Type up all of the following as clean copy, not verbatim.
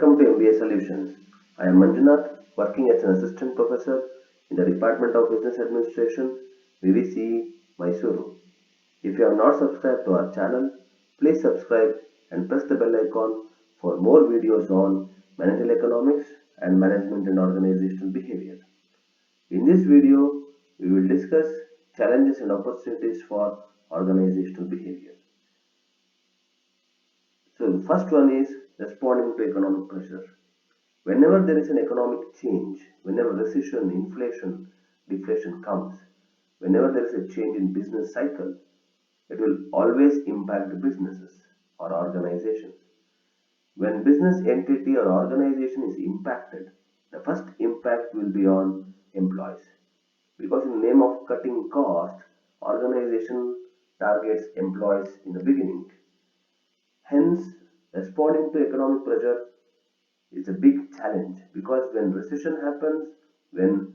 Welcome to MBA Solutions. I am Manjunath, working as an assistant professor in the Department of Business Administration, VVC, Mysuru. If you have not subscribed to our channel, please subscribe and press the bell icon for more videos on managerial economics and management and organizational behavior. In this video, we will discuss challenges and opportunities for organizational behavior. So the first one is responding to economic pressure. Whenever there is an economic change, whenever recession, inflation, deflation comes, whenever there is a change in business cycle, it will always impact the businesses or organizations. When business entity or organization is impacted, the first impact will be on employees. Because in the name of cutting cost, organization targets employees in the beginning. Hence, responding to economic pressure is a big challenge because when recession happens, when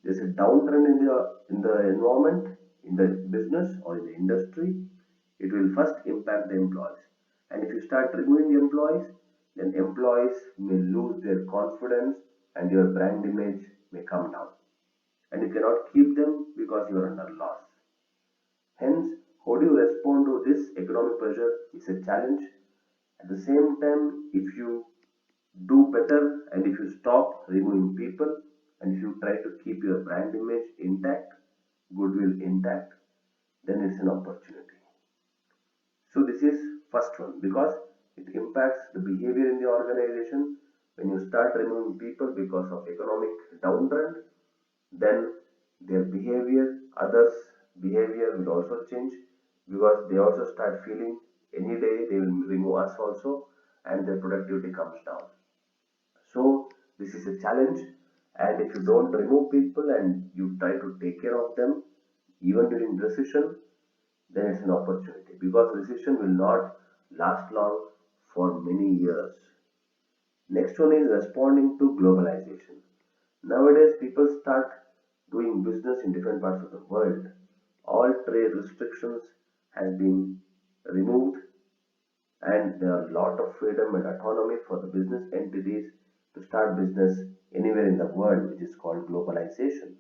there's a downtrend in the environment, in the business or in the industry, it will first impact the employees. And if you start removing employees, then employees may lose their confidence and your brand image may come down. And you cannot keep them because you are under loss. Hence, how do you respond to this economic pressure is a challenge. At the same time, if you do better and if you stop removing people and if you try to keep your brand image intact, goodwill intact, then it's an opportunity. So this is first one because it impacts the behavior in the organization. When you start removing people because of economic downtrend, then their behavior, others' behavior will also change because they also start feeling any day they will remove us also and their productivity comes down. So this is a challenge, and if you don't remove people and you try to take care of them even during recession, then it's an opportunity because recession will not last long for many years. Next one is responding to globalization. Nowadays people start doing business in different parts of the world. All trade restrictions has been removed and there are a lot of freedom and autonomy for the business entities to start business anywhere in the world, which is called globalization.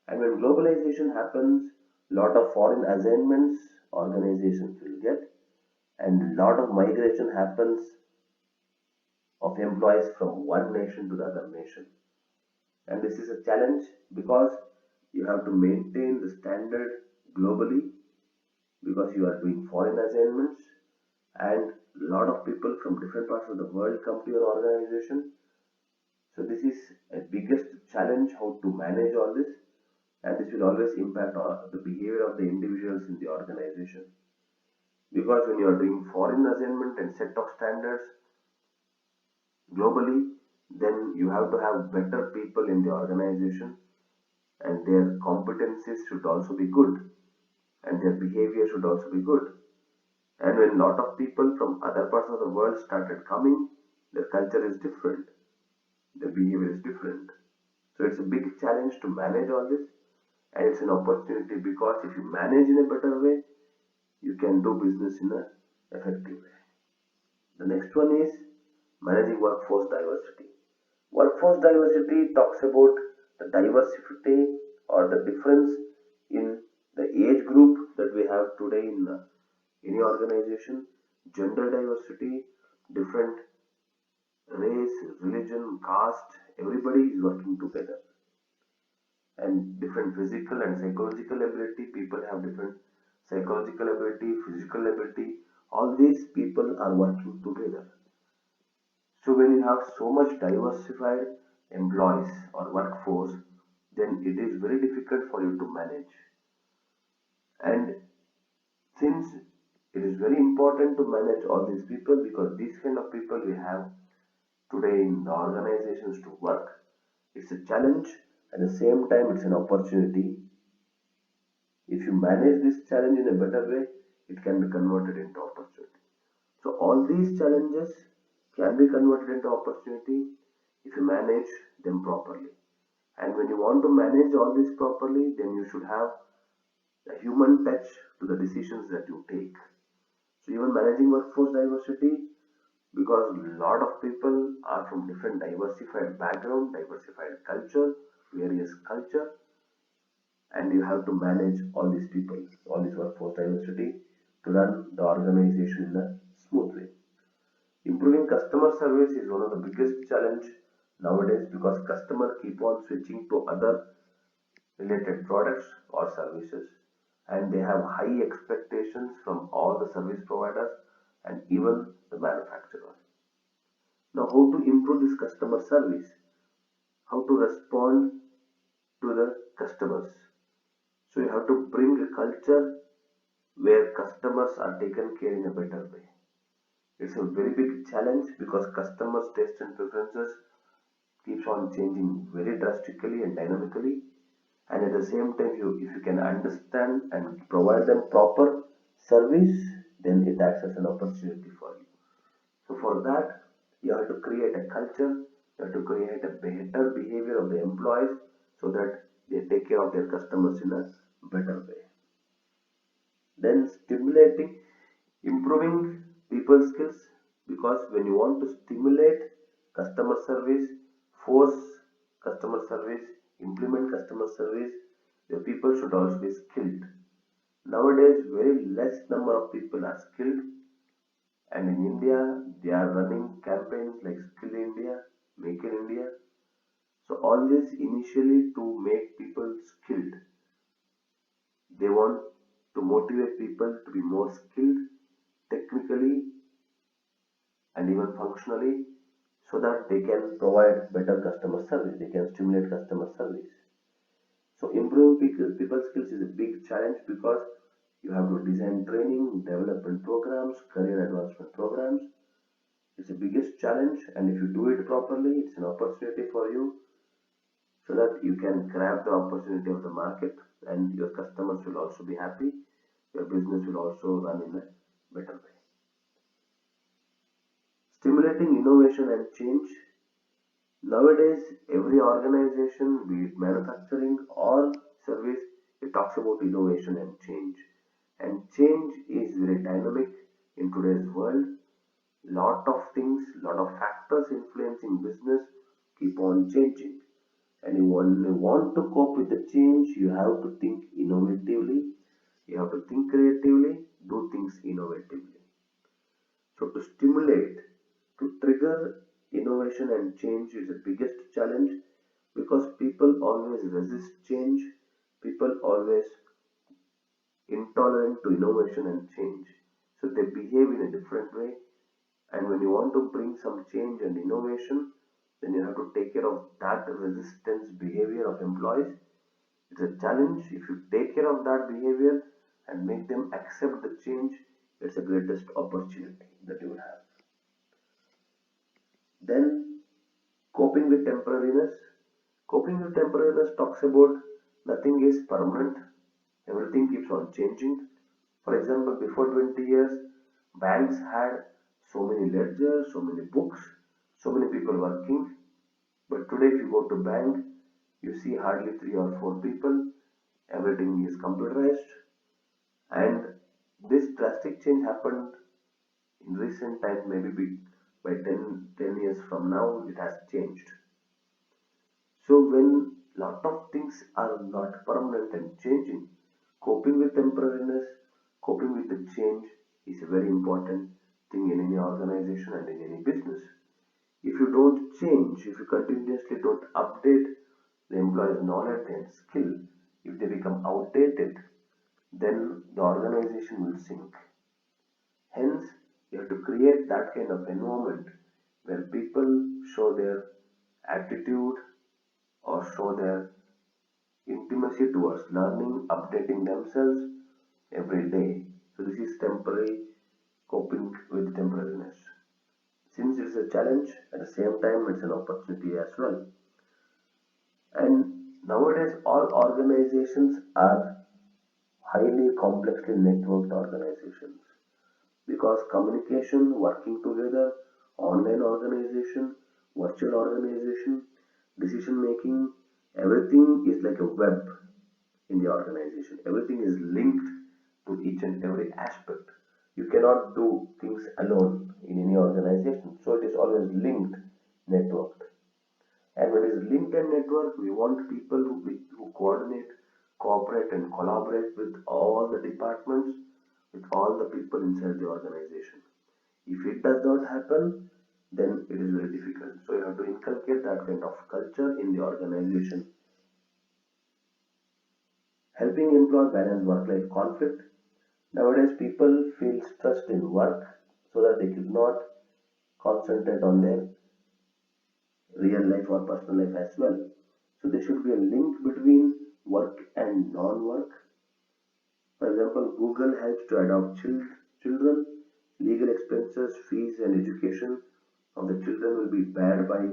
And when globalization happens, a lot of foreign assignments organizations will get and a lot of migration happens of employees from one nation to the other nation. And this is a challenge because you have to maintain the standard globally because you are doing foreign assignments and a lot of people from different parts of the world come to your organization. So this is a biggest challenge how to manage all this, and this will always impact the behavior of the individuals in the organization. Because when you are doing foreign assignment and set of standards globally, then you have to have better people in the organization and their competencies should also be good and their behavior should also be good. And when a lot of people from other parts of the world started coming, their culture is different, their behavior is different. So it's a big challenge to manage all this, and it's an opportunity because if you manage in a better way, you can do business in an effective way. The next one is managing workforce diversity. Workforce diversity talks about the diversity or the difference in the age group that we have today in any organization, gender diversity, different race, religion, caste, everybody is working together. And different physical and psychological ability, people have different psychological ability, physical ability, all these people are working together. So when you have so much diversified employees or workforce, then it is very difficult for you to manage. And since it is very important to manage all these people because these kind of people we have today in the organizations to work, it's a challenge. At the same time, it's an opportunity. If you manage this challenge in a better way, it can be converted into opportunity. So all these challenges can be converted into opportunity if you manage them properly. And when you want to manage all this properly, then you should have a human touch to the decisions that you take. So even managing workforce diversity, because a lot of people are from different diversified background, diversified culture, various culture, and you have to manage all these people, all this workforce diversity to run the organization in a smooth way. Improving customer service is one of the biggest challenge nowadays because customers keep on switching to other related products or services, and they have high expectations from all the service providers and even the manufacturers. Now, how to improve this customer service? How to respond to the customers? So you have to bring a culture where customers are taken care in a better way. It's a very big challenge because customers' taste and preferences keeps on changing very drastically and dynamically. And at the same time, if you can understand and provide them proper service, then it acts as an opportunity for you. So for that, you have to create a culture, you have to create a better behavior of the employees so that they take care of their customers in a better way. Then stimulating, improving people skills, because when you want to stimulate customer service, force customer service, implement customer service, the people should also be skilled. Nowadays, very less number of people are skilled, and in India, they are running campaigns like Skill India, Make in India. So all this initially to make people skilled. They want to motivate people to be more skilled technically and even functionally so that they can provide better customer service, they can stimulate customer service. So improving people skills is a big challenge because you have to design training, development programs, career advancement programs. It's the biggest challenge, and if you do it properly, it's an opportunity for you so that you can grab the opportunity of the market and your customers will also be happy. Your business will also run in a better way. Stimulating innovation and change. Nowadays, every organization, be it manufacturing or service, it talks about innovation and change. And change is very dynamic in today's world. Lot of things, lot of factors influencing business keep on changing. And when you want to cope with the change, you have to think innovatively, you have to think creatively, do things innovatively. So to stimulate, to trigger innovation and change is the biggest challenge because people always resist change, people always intolerant to innovation and change. So they behave in a different way. And when you want to bring some change and innovation, then you have to take care of that resistance behavior of employees. It's a challenge. If you take care of that behavior and make them accept the change, it's the greatest opportunity that you will have. Then coping with temporariness. Coping with temporariness talks about nothing is permanent, everything keeps on changing. For example, before 20 years, banks had so many ledgers, so many books, so many people working. But today, if you go to bank, you see hardly three or four people. Everything is computerized, and this drastic change happened in recent times. Maybe by 10 years from now, it has changed. So when lot of things are not permanent and changing, coping with temporariness, coping with the change is a very important thing in any organization and in any business. If you don't change, if you continuously don't update the employee's knowledge and skill, if they become outdated, then the organization will sink. Hence, you have to create that kind of environment where people show their attitude or show their intimacy towards learning, updating themselves every day. So this is temporary coping with temporariness. Since it's a challenge, at the same time it's an opportunity as well. And nowadays all organizations are highly complexly networked organizations because communication, working together, online organization, virtual organization, decision making, everything is like a web in the organization. Everything is linked to each and every aspect. You cannot do things alone in any organization. So it is always linked, networked. And when it is linked and networked, we want people who coordinate, cooperate, and collaborate with all the departments, with all the people inside the organization. If it does not happen, then it is very difficult. So you have to inculcate that kind of culture in the organization. Helping employee balance work-life conflict. Nowadays, people feel stressed in work so that they could not concentrate on their real life or personal life as well. So there should be a link between work and non-work. For example, Google helps to adopt children. Legal expenses, fees, and education of the children will be bared by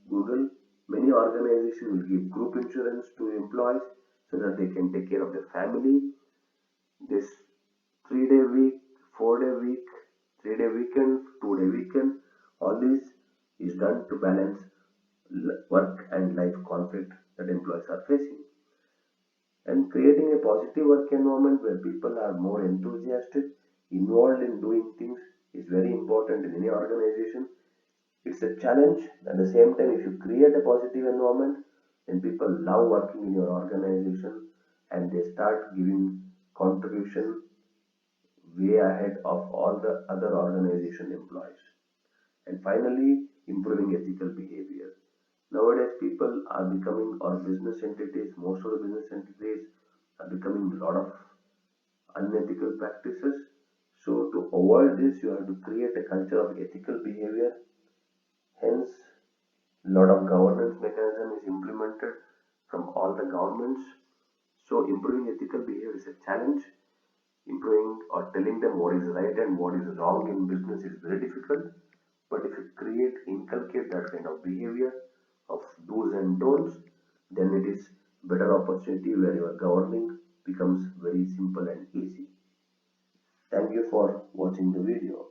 Google. Many organizations will give group insurance to employees so that they can take care of their family. This 3 day week, 4 day week, 3 day weekend, 2 day weekend, all this is done to balance work and life conflict that employees are facing. And creating a positive work environment where people are more enthusiastic, involved in doing things is very important in any organization. It's a challenge. At the same time, if you create a positive environment, then people love working in your organization and they start giving contribution way ahead of all the other organization employees. And finally, improving ethical behavior. Nowadays, people are becoming, or business entities, most of the business entities are becoming a lot of unethical practices. So, to avoid this, you have to create a culture of ethical behavior. Hence, a lot of governance mechanism is implemented from all the governments. So, improving ethical behavior is a challenge. Improving or telling them what is right and what is wrong in business is very difficult. But if you inculcate that kind of behavior of do's and don'ts, then it is better opportunity where your governing becomes very simple and easy. Thank you for watching the video.